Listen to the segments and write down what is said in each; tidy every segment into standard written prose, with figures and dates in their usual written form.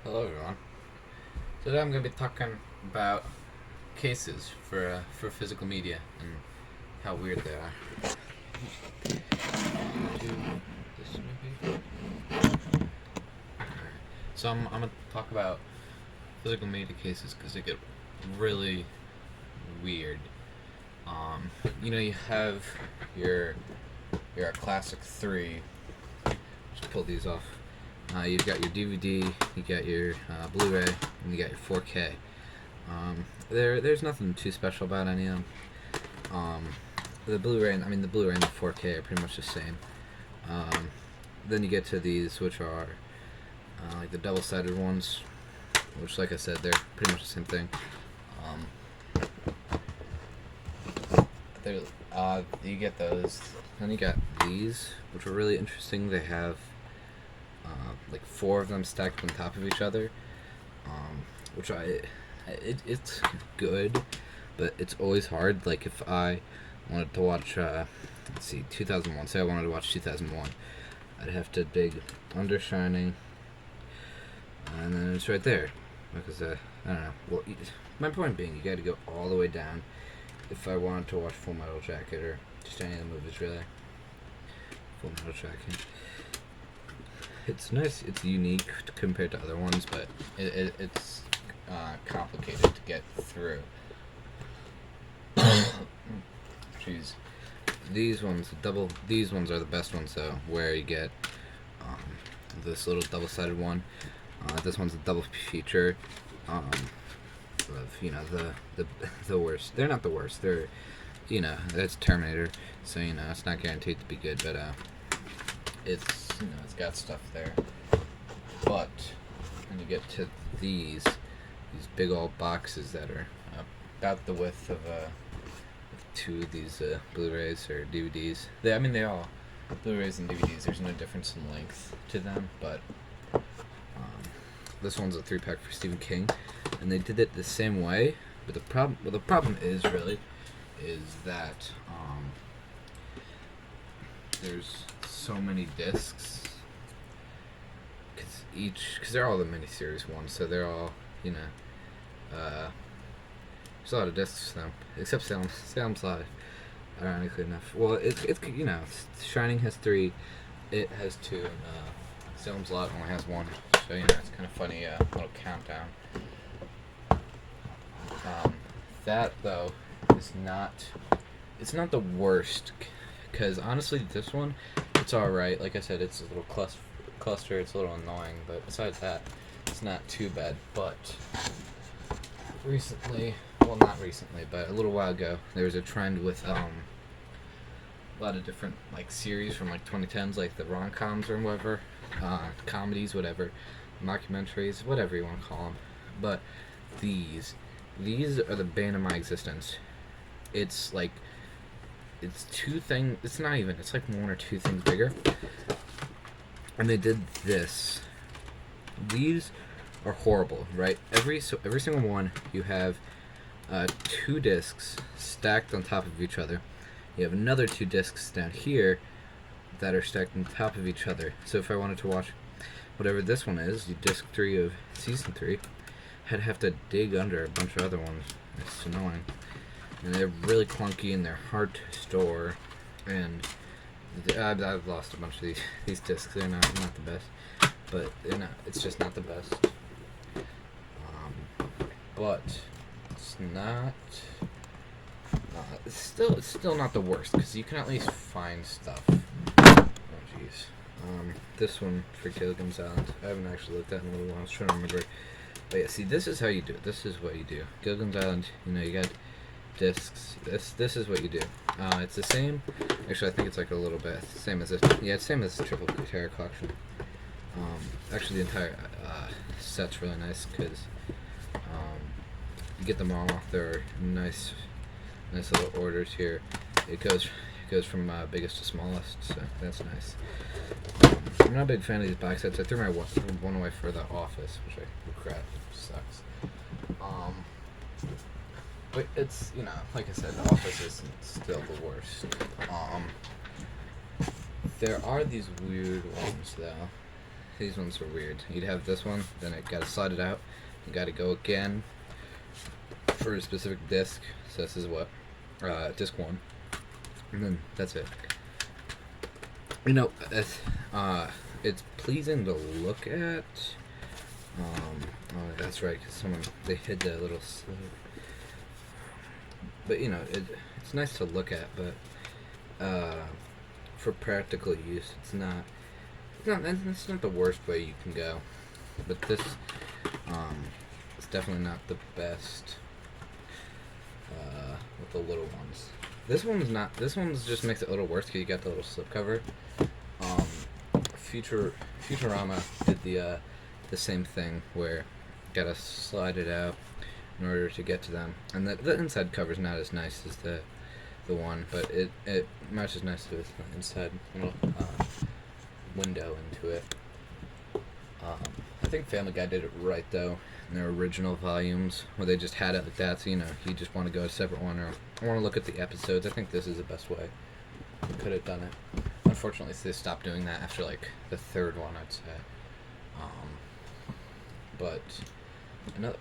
Hello, everyone. Today I'm going to be talking about cases for physical media and how weird they are. This maybe? So I'm going to talk about physical media cases because they get really weird. You have your classic three. Just pull these off. You've got your DVD, you got your Blu-ray, and you got your 4K. There's nothing too special about any of them. The Blu-ray and the 4K are pretty much the same. Then you get to these, which are like the double-sided ones, which, like I said, they're pretty much the same thing. You get those. Then you got these, which are really interesting. They have like four of them stacked on top of each other, which it's good, but it's always hard. Like if I wanted to watch, 2001. Say I wanted to watch 2001, I'd have to dig under Shining, and then it's right there. Because I don't know. Well, my point being, you got to go all the way down if I wanted to watch Full Metal Jacket or just any of the movies really. Full Metal Jacket. It's nice. It's unique compared to other ones, but it's complicated to get through. Jeez, these ones are the best ones though, where you get this little double-sided one. This one's a double feature. Of the worst. They're not the worst. They're it's Terminator, so it's not guaranteed to be good, but it's got stuff there. But when you get to these big old boxes that are about the width of two of these Blu-rays or DVDs. They all Blu-rays and DVDs. There's no difference in length to them, but this one's a 3-pack for Stephen King, and they did it the same way. But the problem is that there's so many discs because they're all the miniseries ones, so they're all there's a lot of discs to them, except Salem's Lot. Ironically enough, well, it's Shining has 3, it has 2, and Salem's Lot only has 1. So it's kind of funny little countdown. That though is not. It's not the worst, because honestly, this one, it's all right. Like I said, it's a little cluster. It's a little annoying, but besides that, it's not too bad. But recently, well, not recently, but a little while ago, there was a trend with a lot of different series from 2010s, like the rom-coms or whatever, comedies, whatever, mockumentaries, whatever you want to call them. But these are the bane of my existence. It's two things. It's not even. It's like one or two things bigger. And they did this. These are horrible, right? Every single one, you have 2 discs stacked on top of each other. You have another 2 discs down here that are stacked on top of each other. So if I wanted to watch whatever this one is, disc 3 of season 3, I'd have to dig under a bunch of other ones. It's annoying. And they're really clunky and they're hard to store. And I've lost a bunch of these discs. They're not the best, but it's just not the best. But it's not. It's still not the worst, because you can at least find stuff. Oh jeez. This one for Gilligan's Island, I haven't actually looked at in a little while. I was trying to remember. But yeah, see, this is how you do it. This is what you do. Gilligan's Island, you got discs. This is what you do. It's the same. Actually, I think it's a little bit same as this. Yeah, it's same as the Triple Terror collection. Actually, the entire set's really nice because you get them all. They're nice little orders here. It goes from biggest to smallest, so that's nice. I'm not a big fan of these box sets. I threw my one away for The Office, which I regret. It sucks. But it's, like I said, The Office isn't still the worst. There are these weird ones, though. these ones were weird. You'd have this one, then it got to slide it out. You got to go again for a specific disc. So this is what disc 1, and then that's it. You know, it's pleasing to look at. Oh, that's right, because they hid the little slit. But you know, it's nice to look at, but for practical use, it's not the worst way you can go. But this it's definitely not the best with the little ones. This one's just makes it a little worse because you got the little slip cover. Futurama did the same thing where you gotta slide it out in order to get to them, and the inside cover's not as nice as the one, but it matches nicely with the inside little window into it. I think Family Guy did it right though in their original volumes where they just had it like that, so you know you just want to go a separate one or want to look at the episodes. I think this is the best way they could have done it. Unfortunately, they stopped doing that after like the third one, I'd say. But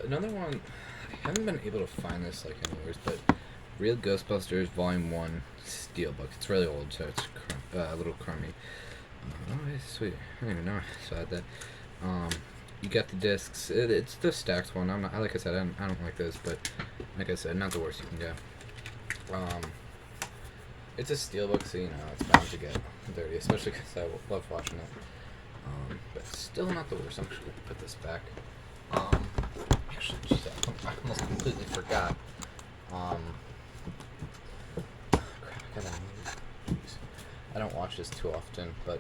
another one, I haven't been able to find this like anywhere, but Real Ghostbusters Volume 1 Steelbook. It's really old, so it's a little crummy. Oh, it's sweet. I don't even know I saw that. You got the discs. It's the stacked one. I'm not, like I said, I don't like those, but like I said, not the worst you can go. It's a steelbook, so you know it's bound to get dirty, especially because I love watching it. But still not the worst. I'm just gonna put this back. Actually, geez, I almost completely forgot. Crap, I gotta move. Jeez. I don't watch this too often, but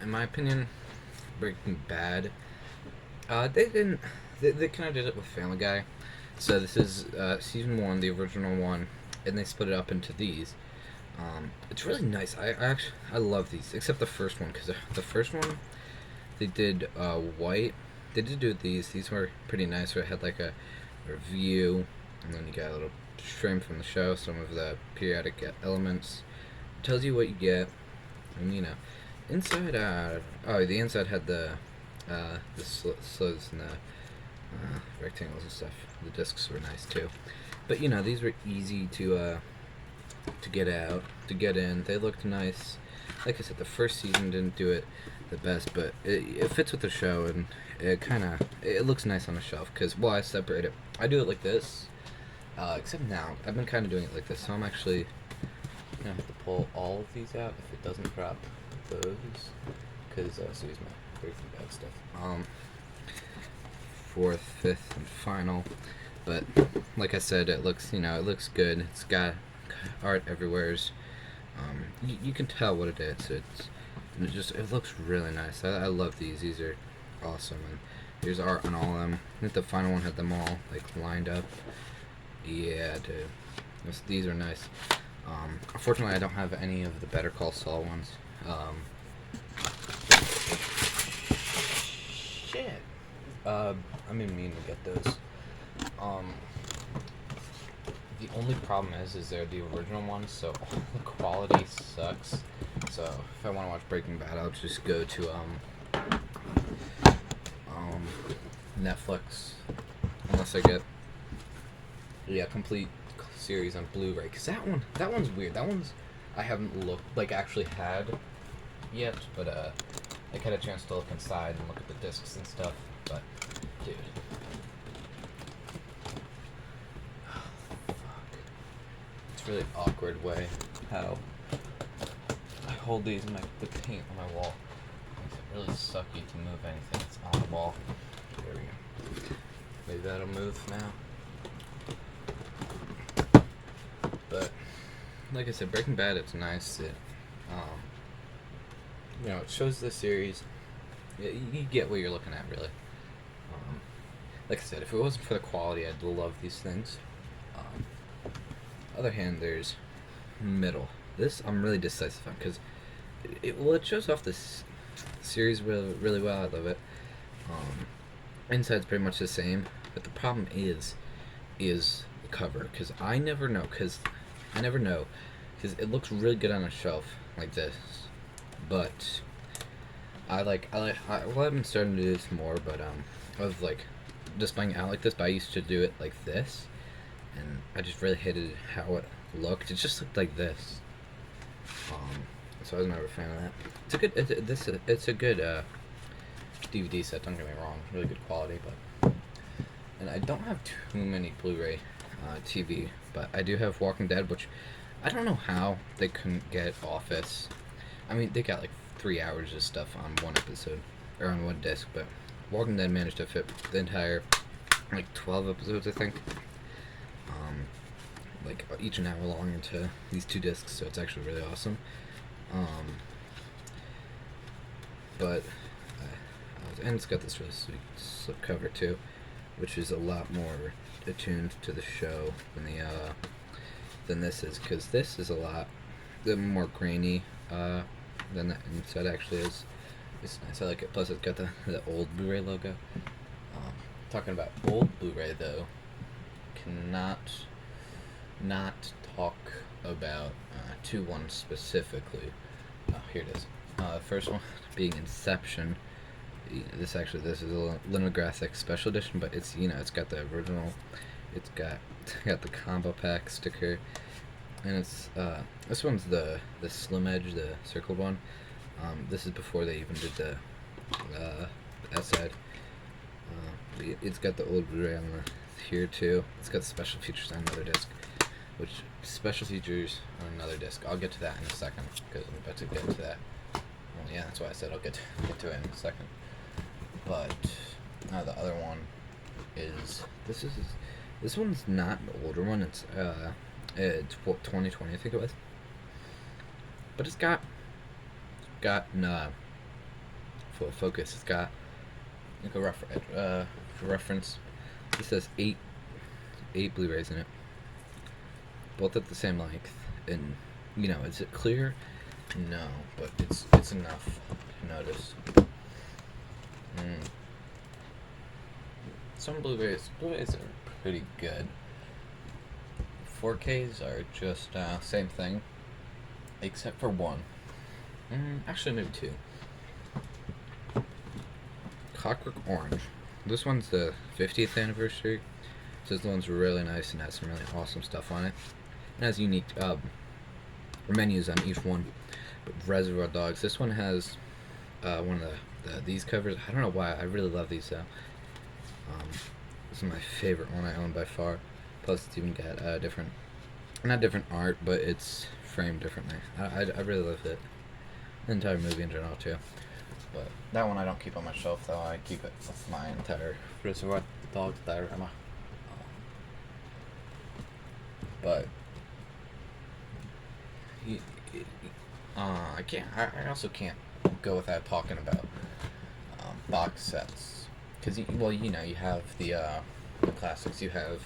in my opinion, Breaking Bad, they kind of did it with Family Guy. So this is season 1, the original one, and they split it up into these. It's really nice. I love these, except the first one, because the first one they did white. They did do these. These were pretty nice. Where it had like a review, and then you got a little trim from the show, some of the periodic elements. It tells you what you get, and you know, inside. The inside had the slits and the rectangles and stuff. The discs were nice too, but you know, these were easy to get out, to get in. They looked nice. Like I said, the first season didn't do it the best, but it fits with the show, and it looks nice on the shelf. Because I separate it. I do it like this, except now I've been kind of doing it like this. So I'm actually gonna have to pull all of these out if it doesn't drop those, because so here's my Breaking Bad stuff. Fourth, fifth, and final. But like I said, it looks good. It's got art everywhere's. You can tell what it is. It looks really nice. I love these. These are awesome. And there's art on all of them. I think the final one had them all like lined up. Yeah, dude. These are nice. Unfortunately, I don't have any of the Better Call Saul ones. Shit. I've been meaning to get those. The only problem is they're the original ones, so the quality sucks. So if I want to watch Breaking Bad, I'll just go to Netflix, unless I get complete series on Blu-ray. Cause that one's weird. That one's I haven't actually had yet, but I had a chance to look inside and look at the discs and stuff. But dude. Really awkward way how I hold these and the paint on my wall makes it really sucky to move anything that's on the wall. There we go. Maybe that'll move now. But like I said, Breaking Bad, it's nice. It it shows the series. You get what you're looking at, really. Like I said, if it wasn't for the quality, I'd love these things. Other hand, there's middle. This I'm really decisive on because it shows off this series really well. I love it. Inside's pretty much the same, but the problem is the cover, because I never know because it looks really good on a shelf like this, but well, I've been starting to do this more, but I was like displaying out like this, but I used to do it like this, and I just really hated how it looked. It just looked like this. Um, so I was never a fan of that. It's a good, it's a good DVD set. Don't get me wrong, really good quality, but and I don't have too many Blu-ray TV, but I do have Walking Dead, which I don't know how they couldn't get Office. I mean, they got like 3 hours of stuff on one episode or on one disc, but Walking Dead managed to fit the entire like 12 episodes, I think. Like each an hour long into these 2 discs, so it's actually really awesome. But and it's got this really sweet slipcover too, which is a lot more attuned to the show than this is, because this is a lot more grainy than the inside actually is. It's nice. I like it. Plus, it's got the old Blu-ray logo. Talking about old Blu-ray though, cannot not talk about two ones specifically. Oh, here it is. First one being Inception. This is a linographic special edition, but it's it's got the original. It's got the combo pack sticker, and it's this one's the slim edge, the circled one. This is before they even did the S-side. It's got the old Blu-ray on here too. It's got special features on another disc. Which special features on another disc. I'll get to that in a second because I'm about to get to that. Well, yeah, that's why I said I'll get to it in a second. But the other one is this one's not an older one. It's 2020, I think it was. But it's got full focus. It's got like a reference. It says eight Blu-rays in it. Both at the same length, and is it clear? No, but it's enough to notice. Some Blu-rays are pretty good. 4Ks are just same thing, except for one. Actually, maybe two. Clockwork Orange. This one's the 50th anniversary. So this one's really nice and has some really awesome stuff on it. It has unique menus on each one. But Reservoir Dogs. This one has one of these covers. I don't know why. I really love these though. This is my favorite one I own by far. Plus, it's even got not different art, but it's framed differently. I really love it. The entire movie in general too. But that one I don't keep on my shelf though. I keep it with my entire Reservoir Dogs diorama. But I also can't go without talking about box sets, because you have the classics. You have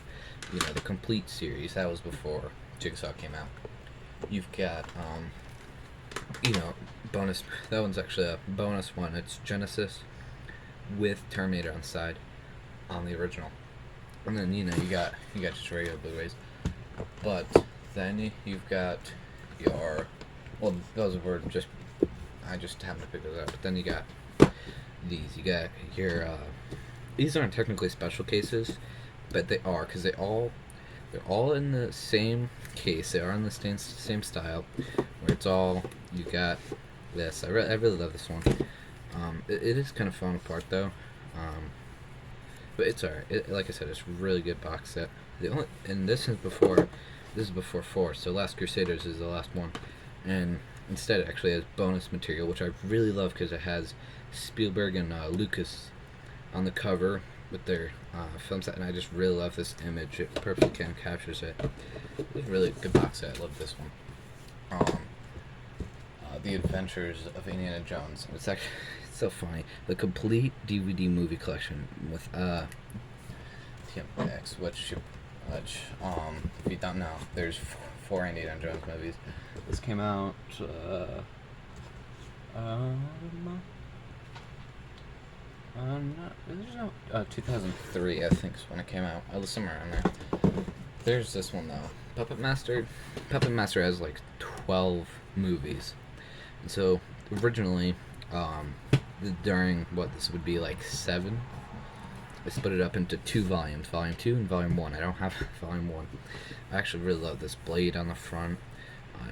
the complete series. That was before Jigsaw came out. You've got bonus. That one's actually a bonus one. It's Genesis with Terminator on the side on the original, and then you got just regular Blu-rays. But then you've got your, well, those were just, I just happened to pick those up. But then you got these. You got your, these aren't technically special cases, but they are, because they're all in the same case. They are in the same style, where it's all, you got this. I really love this one. It is kind of falling apart though, but it's alright. Like I said, it's a really good box set. And this is before 4, so Last Crusaders is the last one, and instead it actually has bonus material, which I really love because it has Spielberg and Lucas on the cover with their film set, and I just really love this image. It perfectly captures it. It's a really good box set. I love this one. The Adventures of Indiana Jones. It's so funny. The complete DVD movie collection with TMX, which if you don't know, there's 4 Indiana Jones movies. This came out 2003, I think, is when it came out. I was somewhere around there. There's this one though. Puppet Master has like 12 movies. And so originally, during what this would be like 7. I split it up into 2 volumes, Volume 2 and Volume 1. I don't have Volume 1. I actually really love this blade on the front.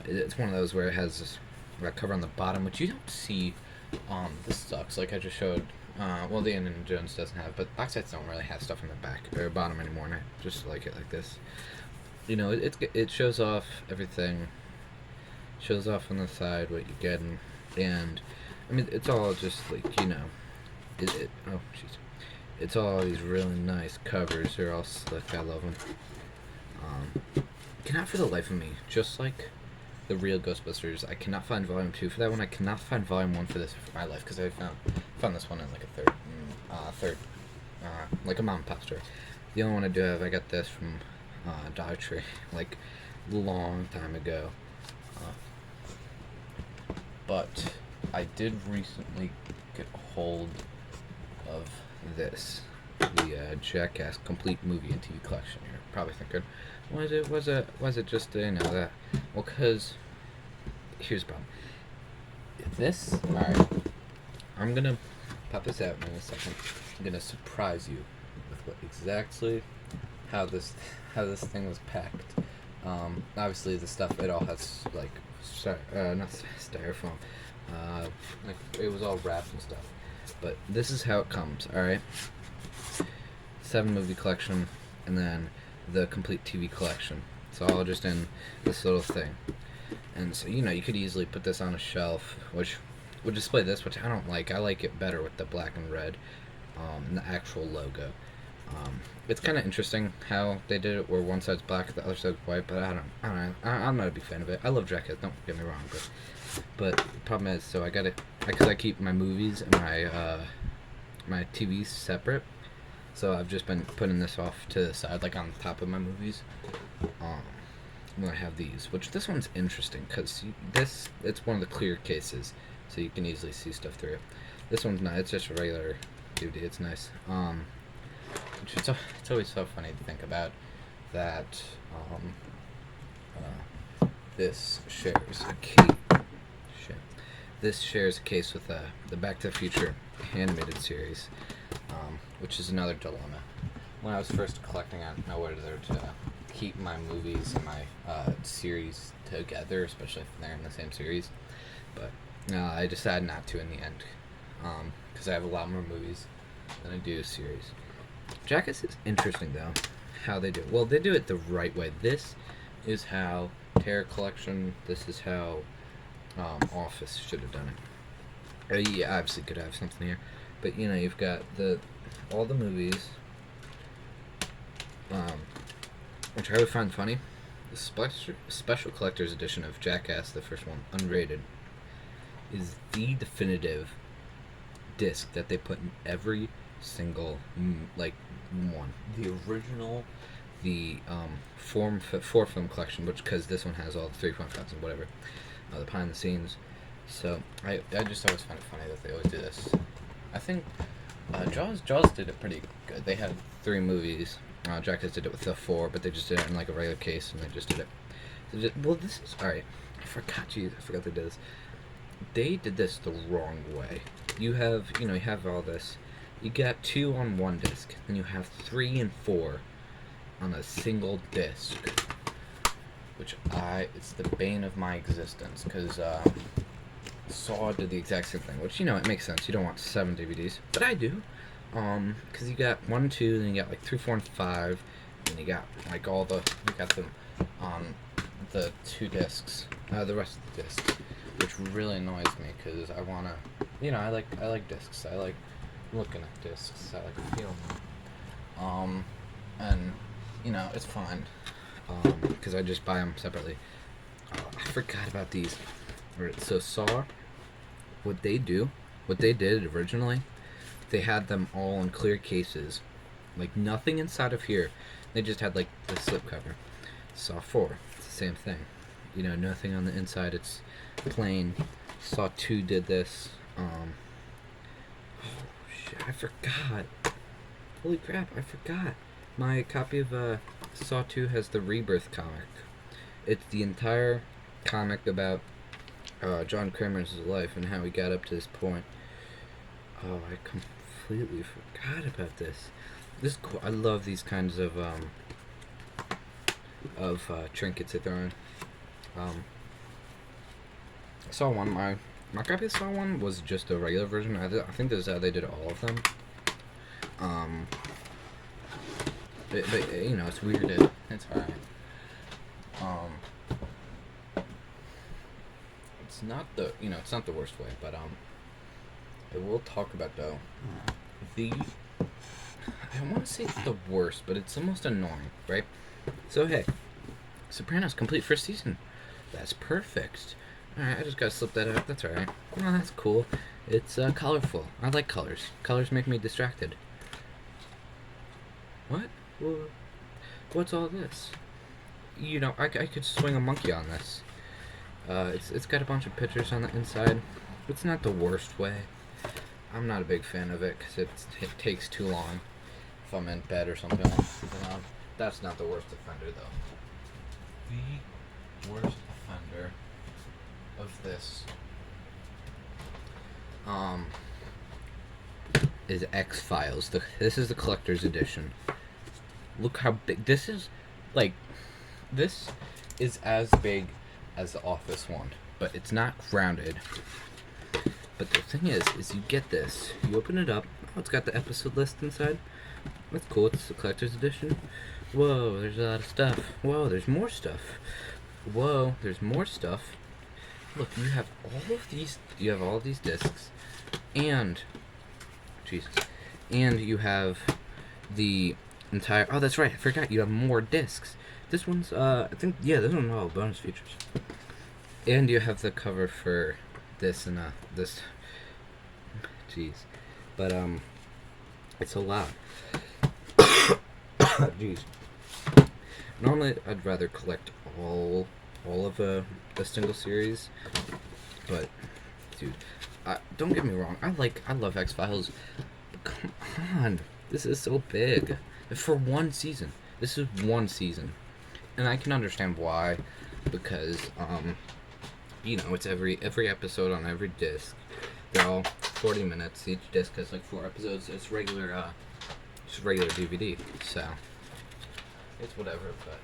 It's one of those where it has this cover on the bottom, which you don't see. This sucks. Like I just showed. Well, the Indiana Jones doesn't have, but box sets don't really have stuff in the back or bottom anymore, and I just like it like this. You know, it shows off everything. Shows off on the side what you're getting, and I mean it's all just like oh jeez, it's all these really nice covers. They're all slick. I love them. Cannot for the life of me, just like the real Ghostbusters, I cannot find Volume 2 for that one. I cannot find Volume 1 for this for my life, because I found this one in like a third, like a mom and pop store. The only one I do have, I got this from Dollar Tree, like a long time ago. But I did recently get a hold of this, the Jackass Complete Movie and TV Collection. You're probably thinking, was it just that? Well, cause here's the problem. Alright, I'm gonna pop this out in a second. I'm gonna surprise you with exactly how this thing was packed. Obviously the stuff, it all has like not styrofoam. Like it was all wrapped and stuff. But this is how it comes. All right, 7 movie collection, and then the complete TV collection. It's all just in this little thing. And so you could easily put this on a shelf, which would display this, which I don't like. I like it better with the black and red, and the actual logo. It's kind of interesting how they did it, where one side's black, the other side's white. But I don't know. I'm not a big fan of it. I love Jackass. Don't get me wrong, but the problem is, so I got it because I keep my movies and my TVs separate. So I've just been putting this off to the side, like on top of my movies. When I have these, which this one's interesting because it's one of the clear cases, so you can easily see stuff through it. This one's not. It's just a regular DVD. It's nice. Which it's always so funny to think about that. This shares a case. This shares a case with the Back to the Future animated series, which is another dilemma. When I was first collecting, I didn't know whether to keep my movies and my series together, especially if they're in the same series. But I decided not to in the end, because I have a lot more movies than I do series. Jackass is interesting though, how they do it. Well, they do it the right way. This is how Terror Collection. This is how Office should have done it. Yeah, obviously could have something here, but you've got all the movies, which I would find funny. The special collector's edition of Jackass, the first one, unrated, is the definitive disc that they put in every single one. The original, the 4 film collection, which because this one has all the 3.5s and whatever, the behind the scenes. So I just always find it funny that they always do this. I think Jaws did it pretty good. They had 3 movies. Jackass did it with the 4, but they just did it in like a regular case, and they just did it. Well, this is alright. I forgot they did this. They did this the wrong way. You have all this. You got 2 on one disc, then you have 3 and 4 on a single disc, which it's the bane of my existence, because Saw did the exact same thing, which it makes sense. You don't want 7 DVDs, but I do, because you got 1, 2, then you got like 3, 4, and 5, and you got like you got them on the 2 discs, the rest of the discs, which really annoys me because I wanna, I like discs. I like looking at discs. I like feeling them. And it's fine, because I just buy them separately. I forgot about these. Alright, so Saw, what they did originally, they had them all in clear cases, like nothing inside of here. They just had like the slipcover. Saw 4, it's the same thing. Nothing on the inside. It's plain. Saw 2 did this. Oh shit! I forgot. Holy crap! I forgot. My copy of Saw 2 has the Rebirth comic. It's the entire comic about John Kramer's life and how he got up to this point. Oh, I completely forgot about this. This is cool. I love these kinds of trinkets that they're on. I saw one. My copy saw one was just a regular version. I think this is how they did all of them. But you know, it's weird. It's alright. It's not the it's not the worst way, but I will talk about though the I don't want to say it's the worst, but it's the most annoying, right? So hey, Sopranos complete first season. That's perfect. Alright, I just gotta slip that out. That's alright. Well, that's cool. It's colorful. I like colors. Colors make me distracted. What? What's all this? You know, I could swing a monkey on this. It's got a bunch of pictures on the inside. It's not the worst way. I'm not a big fan of it because it takes too long if I'm in bed or something. That's not the worst offender though. The worst offender of this is X-Files. This is the collector's edition. Look how big this is. Like, this is as big as the Office one, but it's not rounded. But the thing is you get this. You open it up. Oh, it's got the episode list inside. That's cool. It's the collector's edition. Whoa, there's a lot of stuff. Whoa, there's more stuff. Whoa, there's more stuff. Look, you have all of these. You have all of these discs, and Jesus, and you have the entire. Oh, that's right. I forgot. You have more discs. This one's. I think. Yeah, this one's all bonus features. And you have the cover for this and this. Jeez, but it's a lot. Jeez. Normally, I'd rather collect all of the single series, but dude, don't get me wrong. I love X-Files, but come on, this is so big for one season. This is one season, and I can understand why, because it's every episode on every disc. They're all 40 minutes. Each disc has like 4 episodes. It's regular DVD, so it's whatever. But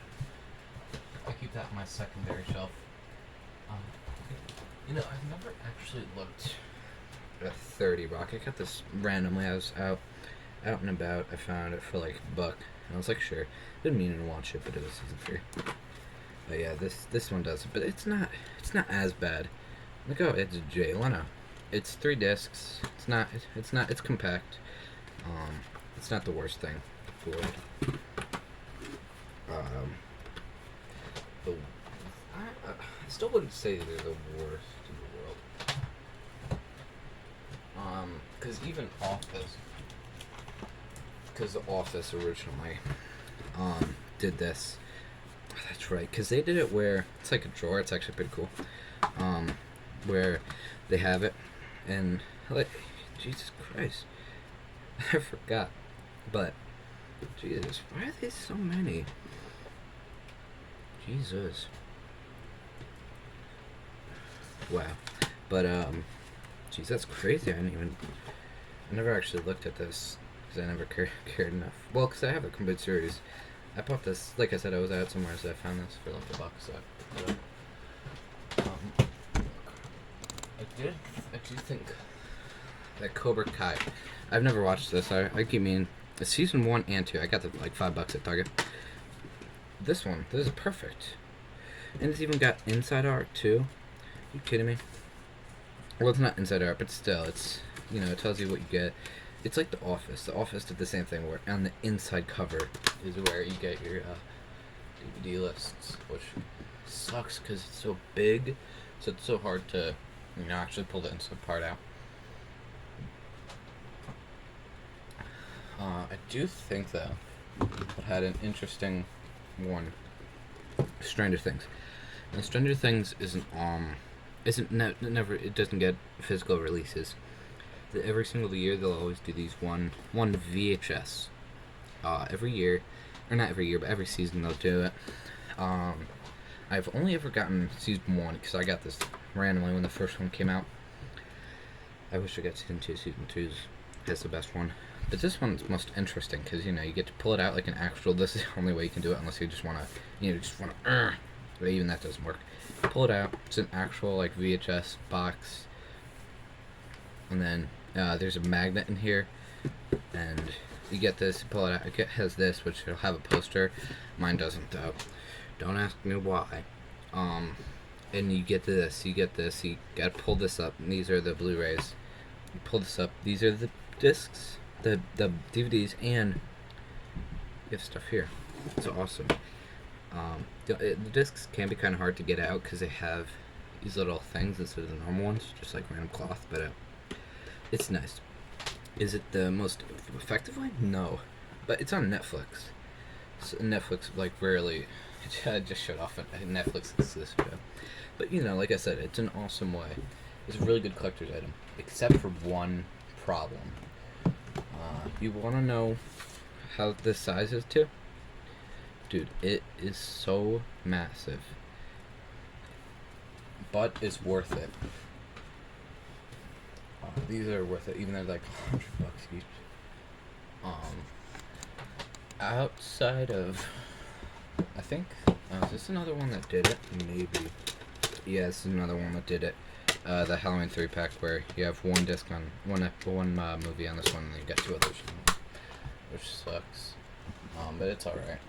I keep that in my secondary shelf. I've never actually looked at 30 Rock. I got this randomly. I was out and about. I found it for like $1, and I was like, sure. Didn't mean to watch it, but it was season 3. But yeah, this one does. But it's not as bad. Look how it's Jay Leno. It's 3 discs. It's compact. It's not the worst thing. I still wouldn't say they're the worst in the world. Because even the Office originally, did this. Oh, that's right. Because they did it where it's like a drawer. It's actually pretty cool. Where they have it, and like, Jesus Christ, I forgot. But Jesus, why are there so many? Jesus. Wow. But jeez, that's crazy. I never actually looked at this because I never cared enough. Well, because I have a complete series. I bought this, like I said, I was out somewhere, so I found this for like $1. So I picked it up. I do think that Cobra Kai. I've never watched this. I keep meaning season 1 and 2. I got the like $5 at Target. This is perfect, and it's even got inside art too. Are you kidding me? Well, it's not inside art, but still, it's it tells you what you get. It's like The Office. The Office did the same thing, where on the inside cover is where you get your DVD lists, which sucks because it's so big, so it's so hard to actually pull the inside part out. I do think though it had an interesting one. Stranger Things. Now, Stranger Things it doesn't get physical releases. Every single year they'll always do these one VHS. Every year, or not every year, but every season they'll do it. I've only ever gotten season 1 because I got this randomly when the first one came out. I wish I got season 2. Season 2 is the best one. But this one's most interesting because, you know, you get to pull it out like an actual. This is the only way you can do it unless you just want to, but even that doesn't work. Pull it out. It's an actual, like, VHS box. And then there's a magnet in here. And you get this, you pull it out. It has this, which will have a poster. Mine doesn't, though. Don't ask me why. And you get this. You gotta pull this up. And these are the Blu-rays. You pull this up. These are the discs, the DVDs, and you have stuff here. It's awesome. The discs can be kind of hard to get out because they have these little things instead of the normal ones, just like random cloth. But it's nice. Is it the most effective way? No, but it's on Netflix. So Netflix like rarely. I just shut off a Netflix exclusive show. But, you know, like I said, it's an awesome way. It's a really good collector's item, except for one problem. You want to know how this size is too? Dude, it is so massive. But it's worth it. These are worth it, even though they're like $100 each. Outside of, I think, is this another one that did it? Maybe. Yeah, this is another one that did it. The Halloween 3-pack where you have one disc on one movie on this one, and then you got 2 others, which sucks. But it's alright.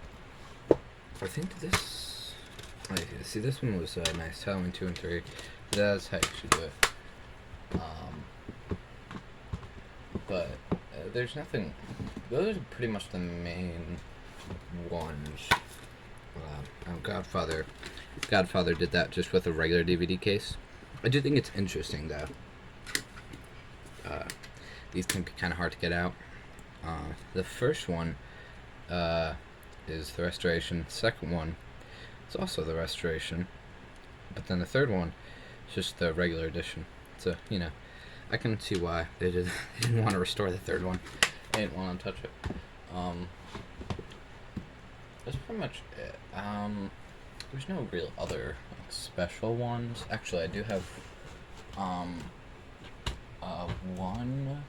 I think this. See, this one was nice. Halloween 2 and 3. That's how you should do it. But there's nothing. Those are pretty much the main ones. Godfather did that just with a regular DVD case. I do think it's interesting though. These can be kind of hard to get out. The first one is the restoration. The second one is also the restoration. But then the third one is just the regular edition. So, you know, I can see why they didn't want to restore the third one. They didn't want to touch it. That's pretty much it. There's no real other special ones. Actually, I do have one.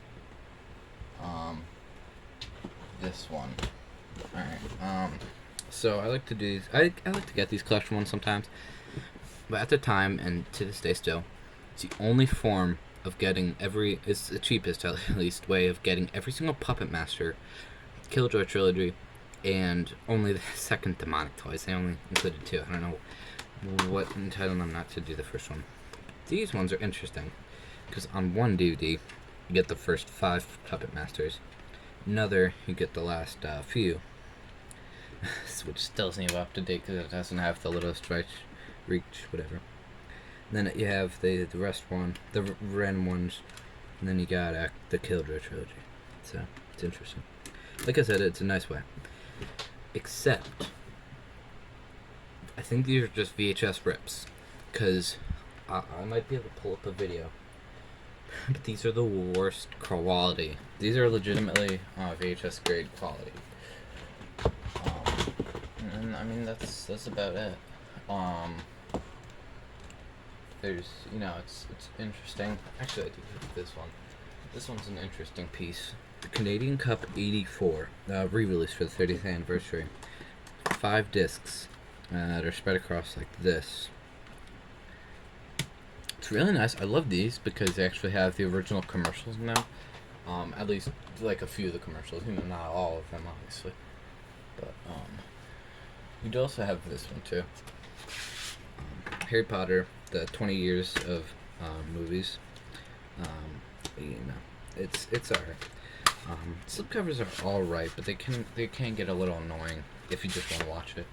This one. Alright. So I like to do these. I like to get these collection ones sometimes. But at the time, and to this day still, it's the only form of getting it's the cheapest, at least, way of getting every single Puppet Master, Killjoy trilogy, and only the second Demonic Toys. They only included 2. I don't know what entitled them not to do the first one. These ones are interesting, because on one DVD, you get the first 5 Puppet Masters. Another, you get the last few. Which still isn't up to date, because it doesn't have the little reach, whatever. And then you have the rest one, the random ones, and then you got the Killjoy trilogy. So, it's interesting. Like I said, it's a nice way. Except, I think these are just VHS rips, because I might be able to pull up a video, but these are the worst quality. These are legitimately VHS grade quality. And I mean, that's about it. There's, you know, it's interesting. Actually, I do have this one. This one's an interesting piece. The Canadian Cup '84, re-release for the 30th anniversary. 5 discs that are spread across like this. It's really nice. I love these because they actually have the original commercials now. At least like a few of the commercials, you know, not all of them, obviously. But you'd also have this one too. Harry Potter, the 20 years of movies. You know, it's alright. Slipcovers are alright, but they can get a little annoying if you just want to watch it.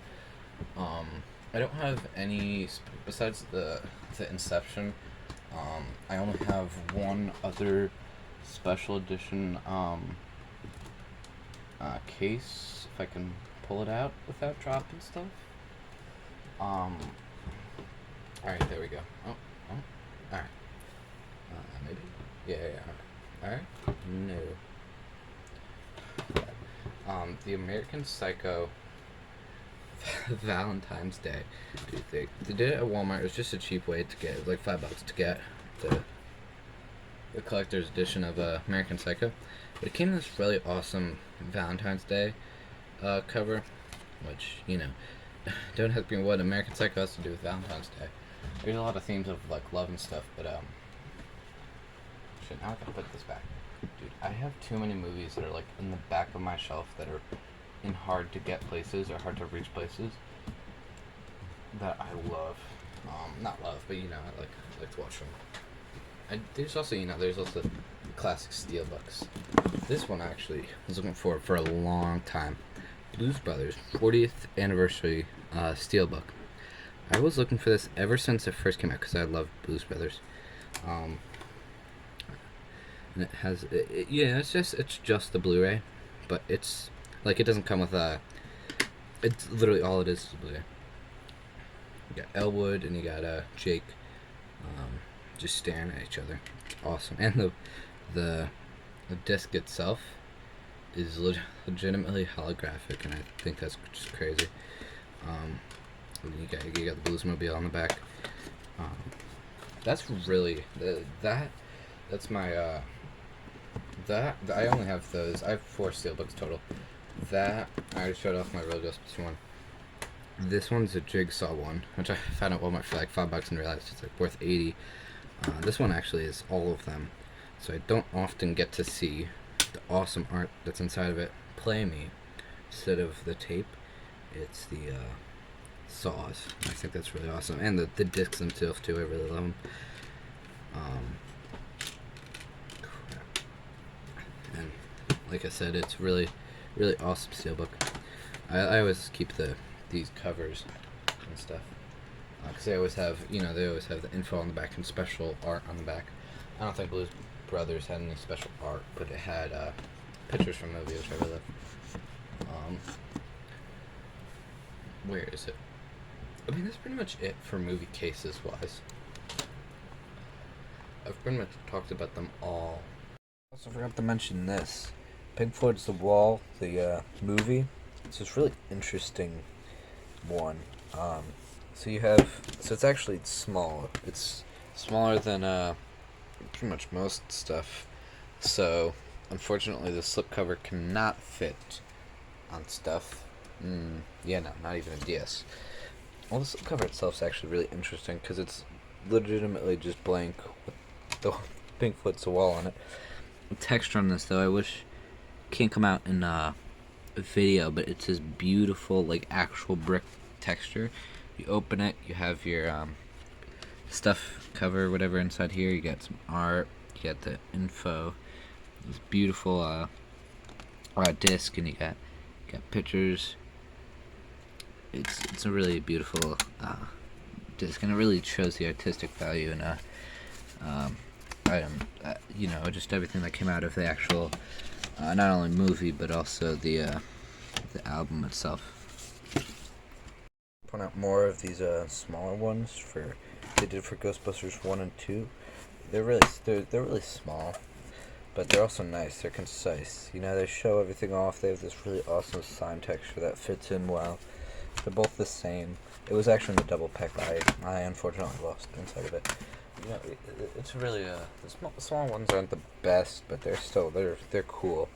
I don't have any besides the Inception. I only have one other special edition case, if I can pull it out without dropping stuff. Alright, there we go. Oh, alright. Maybe? Yeah, alright. No. The American Psycho Valentine's Day. Dude, they did it at Walmart. It was just a cheap way to get, like $5 to get the collector's edition of American Psycho. But it came in this really awesome Valentine's Day cover, which, don't ask me what American Psycho has to do with Valentine's Day. There's a lot of themes of like love and stuff, but shit, now I gotta put this back. Dude, I have too many movies that are like in the back of my shelf that are in hard to get places or hard to reach places that I love. Not love, but I like to watch them. There's also classic steelbooks. This one actually I was looking for a long time. Blues Brothers 40th anniversary steelbook. I was looking for this ever since it first came out because I love Blues Brothers. And it has it's just the Blu-ray, but it's like it doesn't come with it's literally all it is a Blu-ray. You got Elwood and you got Jake, just staring at each other. It's awesome, and the disc itself is legitimately holographic, and I think that's just crazy. And you got the Bluesmobile on the back. That's really that's my that I only have those. I have 4 steelbooks total. That I already showed off my Real Justice one. This one's a Jigsaw one, which I found at Walmart for like $5 and realized it's like worth 80. This one actually is all of them, so I don't often get to see the awesome art that's inside of it play me instead of the tape. It's the saws. I think that's really awesome, and the discs themselves too. I really love them. Crap. And like I said, it's really awesome steelbook. I always keep these covers and stuff because they always have the info on the back and special art on the back. I don't think Blues Brothers had any special art, but it had pictures from movies, which I really love. Where is it? I mean, that's pretty much it for movie cases wise. I've pretty much talked about them all. I also forgot to mention this. Pink Floyd's The Wall, the movie. It's this really interesting one. So it's actually small. It's smaller than pretty much most stuff. So unfortunately, the slipcover cannot fit on stuff. Not even a DS. Well, the slipcover itself is actually really interesting because it's legitimately just blank with the Pink Floyd's The Wall on it. The texture on this, though, I wish can't come out in a video, but it's this beautiful, like, actual brick texture. You open it, you have your stuff cover, whatever, inside here. You got some art, you got the info, this beautiful disc, and you got pictures. It's a really beautiful disc, and it really shows the artistic value in a item. Just everything that came out of the actual, not only movie but also the album itself. Point out more of these smaller ones they did for Ghostbusters 1 and 2. They're really small, but they're also nice. They're concise. They show everything off. They have this really awesome sign texture that fits in well. They're both the same. It was actually in the double pack, but I unfortunately lost inside of it. It's really the small ones aren't the best, but they're cool.